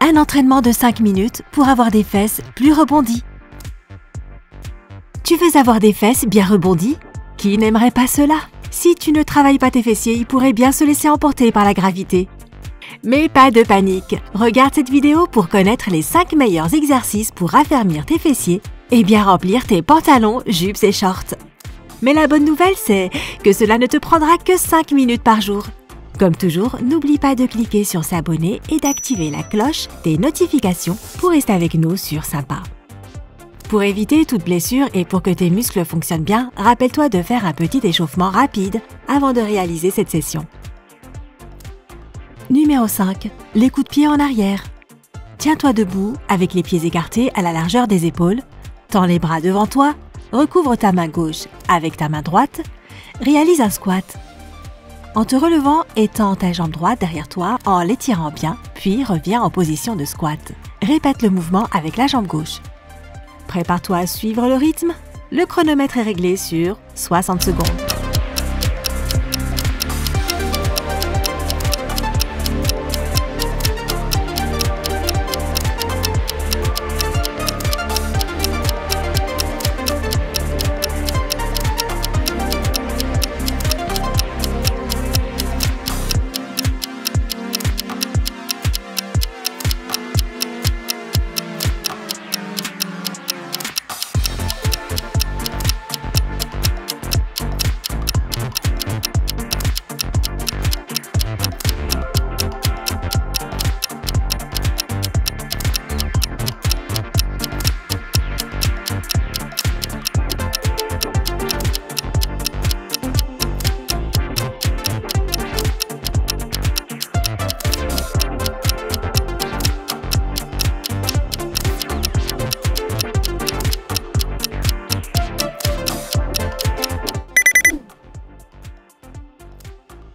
Un entraînement de 5 minutes pour avoir des fesses plus rebondies. Tu veux avoir des fesses bien rebondies? Qui n'aimerait pas cela? Si tu ne travailles pas tes fessiers, ils pourraient bien se laisser emporter par la gravité. Mais pas de panique, regarde cette vidéo pour connaître les 5 meilleurs exercices pour raffermir tes fessiers et bien remplir tes pantalons, jupes et shorts. Mais la bonne nouvelle, c'est que cela ne te prendra que 5 minutes par jour. Comme toujours, n'oublie pas de cliquer sur s'abonner et d'activer la cloche des notifications pour rester avec nous sur Sympa. Pour éviter toute blessure et pour que tes muscles fonctionnent bien, rappelle-toi de faire un petit échauffement rapide avant de réaliser cette session. Numéro 5. Les coups de pied en arrière. Tiens-toi debout avec les pieds écartés à la largeur des épaules, tends les bras devant toi, recouvre ta main gauche avec ta main droite, réalise un squat. En te relevant, étends ta jambe droite derrière toi en l'étirant bien, puis reviens en position de squat. Répète le mouvement avec la jambe gauche. Prépare-toi à suivre le rythme. Le chronomètre est réglé sur 60 secondes.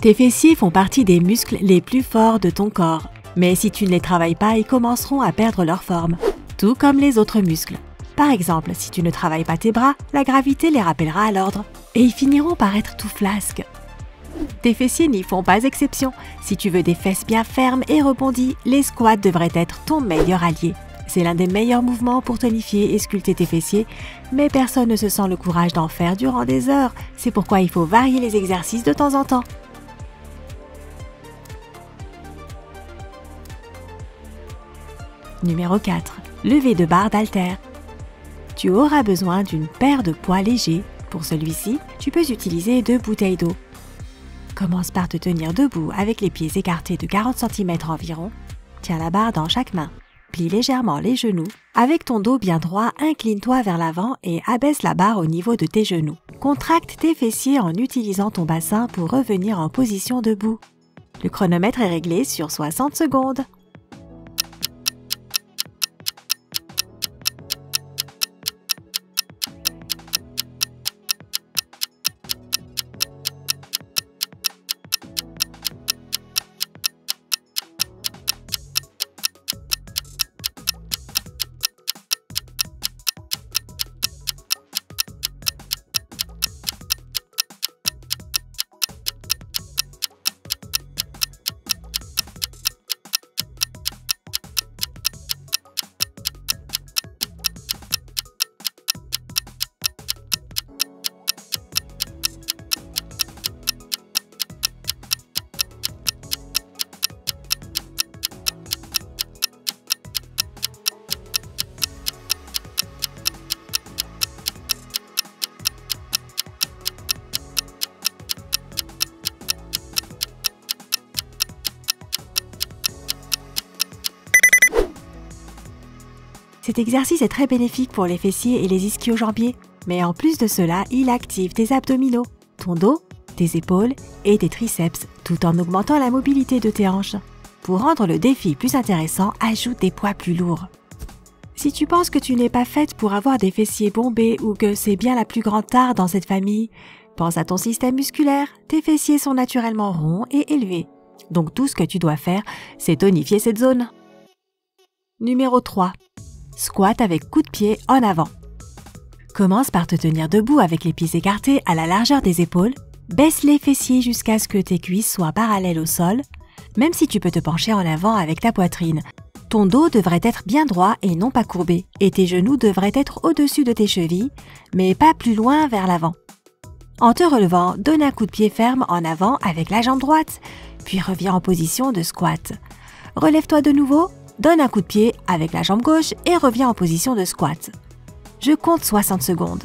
Tes fessiers font partie des muscles les plus forts de ton corps, mais si tu ne les travailles pas, ils commenceront à perdre leur forme, tout comme les autres muscles. Par exemple, si tu ne travailles pas tes bras, la gravité les rappellera à l'ordre, et ils finiront par être tout flasques. Tes fessiers n'y font pas exception. Si tu veux des fesses bien fermes et rebondies, les squats devraient être ton meilleur allié. C'est l'un des meilleurs mouvements pour tonifier et sculpter tes fessiers, mais personne ne se sent le courage d'en faire durant des heures. C'est pourquoi il faut varier les exercices de temps en temps. Numéro 4. Lever de barre d'haltères. Tu auras besoin d'une paire de poids légers. Pour celui-ci, tu peux utiliser 2 bouteilles d'eau. Commence par te tenir debout avec les pieds écartés de 40 cm environ. Tiens la barre dans chaque main. Plie légèrement les genoux. Avec ton dos bien droit, incline-toi vers l'avant et abaisse la barre au niveau de tes genoux. Contracte tes fessiers en utilisant ton bassin pour revenir en position debout. Le chronomètre est réglé sur 60 secondes. Cet exercice est très bénéfique pour les fessiers et les ischio-jambiers, mais en plus de cela, il active tes abdominaux, ton dos, tes épaules et tes triceps, tout en augmentant la mobilité de tes hanches. Pour rendre le défi plus intéressant, ajoute des poids plus lourds. Si tu penses que tu n'es pas faite pour avoir des fessiers bombés ou que c'est bien la plus grande tare dans cette famille, pense à ton système musculaire, tes fessiers sont naturellement ronds et élevés. Donc tout ce que tu dois faire, c'est tonifier cette zone. Numéro 3. Squat avec coup de pied en avant. Commence par te tenir debout avec les pieds écartés à la largeur des épaules. Baisse les fessiers jusqu'à ce que tes cuisses soient parallèles au sol, même si tu peux te pencher en avant avec ta poitrine. Ton dos devrait être bien droit et non pas courbé, et tes genoux devraient être au-dessus de tes chevilles, mais pas plus loin vers l'avant. En te relevant, donne un coup de pied ferme en avant avec la jambe droite, puis reviens en position de squat. Relève-toi de nouveau, donne un coup de pied avec la jambe gauche et reviens en position de squat. Je compte 60 secondes.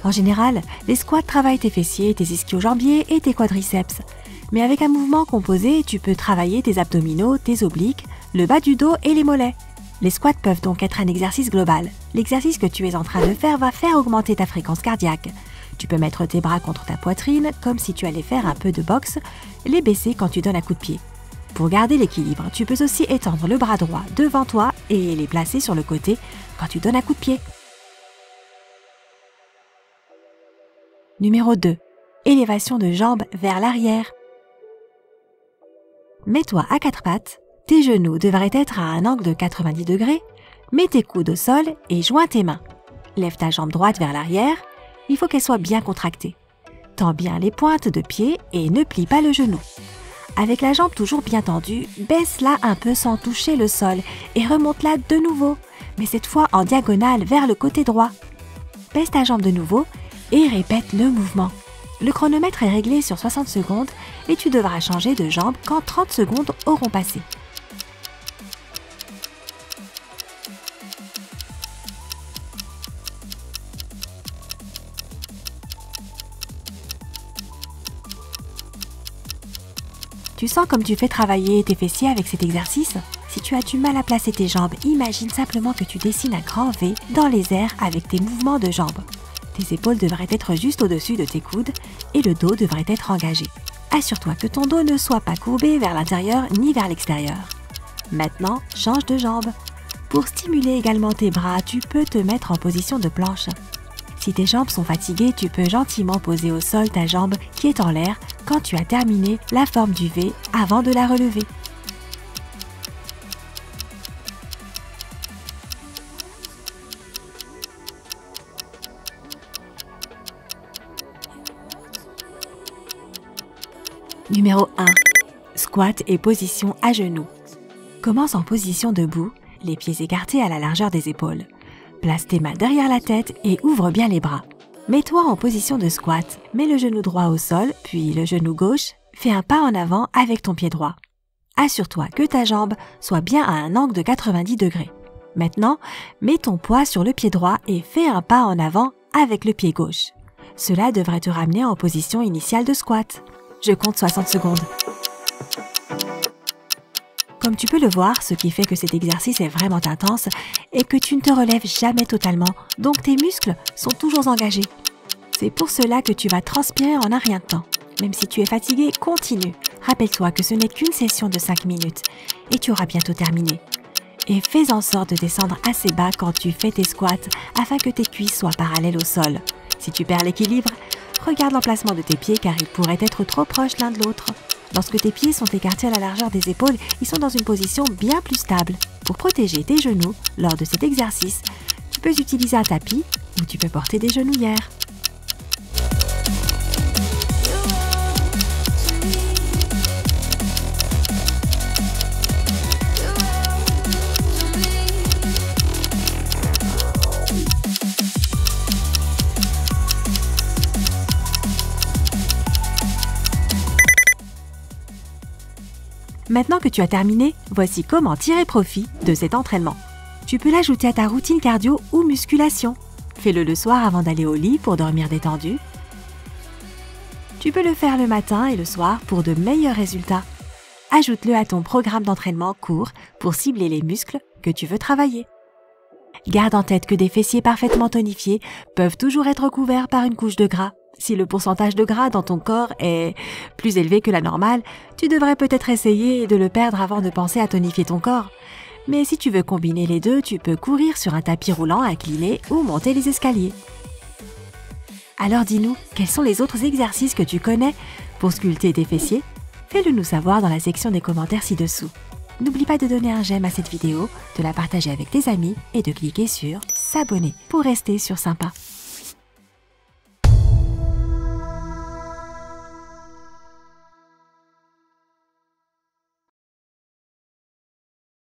En général, les squats travaillent tes fessiers, tes ischio-jambiers et tes quadriceps. Mais avec un mouvement composé, tu peux travailler tes abdominaux, tes obliques, le bas du dos et les mollets. Les squats peuvent donc être un exercice global. L'exercice que tu es en train de faire va faire augmenter ta fréquence cardiaque. Tu peux mettre tes bras contre ta poitrine, comme si tu allais faire un peu de boxe, les baisser quand tu donnes un coup de pied. Pour garder l'équilibre, tu peux aussi étendre le bras droit devant toi et les placer sur le côté quand tu donnes un coup de pied. Numéro 2. Élévation de jambes vers l'arrière. Mets-toi à quatre pattes, tes genoux devraient être à un angle de 90 degrés, mets tes coudes au sol et joins tes mains. Lève ta jambe droite vers l'arrière, il faut qu'elle soit bien contractée. Tends bien les pointes de pied et ne plie pas le genou. Avec la jambe toujours bien tendue, baisse-la un peu sans toucher le sol et remonte-la de nouveau, mais cette fois en diagonale vers le côté droit. Baisse ta jambe de nouveau et répète le mouvement. Le chronomètre est réglé sur 60 secondes et tu devras changer de jambe quand 30 secondes auront passé. Tu sens comme tu fais travailler tes fessiers avec cet exercice? Si tu as du mal à placer tes jambes, imagine simplement que tu dessines un grand V dans les airs avec tes mouvements de jambes. Tes épaules devraient être juste au-dessus de tes coudes et le dos devrait être engagé. Assure-toi que ton dos ne soit pas courbé vers l'intérieur ni vers l'extérieur. Maintenant, change de jambe. Pour stimuler également tes bras, tu peux te mettre en position de planche. Si tes jambes sont fatiguées, tu peux gentiment poser au sol ta jambe qui est en l'air quand tu as terminé la forme du V avant de la relever. Numéro 1. Squat et position à genoux. Commence en position debout, les pieds écartés à la largeur des épaules. Place tes mains derrière la tête et ouvre bien les bras. Mets-toi en position de squat, mets le genou droit au sol, puis le genou gauche, fais un pas en avant avec ton pied droit. Assure-toi que ta jambe soit bien à un angle de 90 degrés. Maintenant, mets ton poids sur le pied droit et fais un pas en avant avec le pied gauche. Cela devrait te ramener en position initiale de squat. Je compte 60 secondes. Comme tu peux le voir, ce qui fait que cet exercice est vraiment intense est que tu ne te relèves jamais totalement, donc tes muscles sont toujours engagés. C'est pour cela que tu vas transpirer en un rien de temps. Même si tu es fatigué, continue. Rappelle-toi que ce n'est qu'une session de 5 minutes et tu auras bientôt terminé. Et fais en sorte de descendre assez bas quand tu fais tes squats afin que tes cuisses soient parallèles au sol. Si tu perds l'équilibre, regarde l'emplacement de tes pieds car ils pourraient être trop proches l'un de l'autre. Lorsque tes pieds sont écartés à la largeur des épaules, ils sont dans une position bien plus stable. Pour protéger tes genoux lors de cet exercice, tu peux utiliser un tapis ou tu peux porter des genouillères. Maintenant que tu as terminé, voici comment tirer profit de cet entraînement. Tu peux l'ajouter à ta routine cardio ou musculation. Fais-le le soir avant d'aller au lit pour dormir détendu. Tu peux le faire le matin et le soir pour de meilleurs résultats. Ajoute-le à ton programme d'entraînement court pour cibler les muscles que tu veux travailler. Garde en tête que des fessiers parfaitement tonifiés peuvent toujours être couverts par une couche de gras. Si le pourcentage de gras dans ton corps est plus élevé que la normale, tu devrais peut-être essayer de le perdre avant de penser à tonifier ton corps. Mais si tu veux combiner les deux, tu peux courir sur un tapis roulant incliné ou monter les escaliers. Alors dis-nous, quels sont les autres exercices que tu connais pour sculpter tes fessiers? Fais-le nous savoir dans la section des commentaires ci-dessous. N'oublie pas de donner un j'aime à cette vidéo, de la partager avec tes amis et de cliquer sur s'abonner pour rester sur Sympa.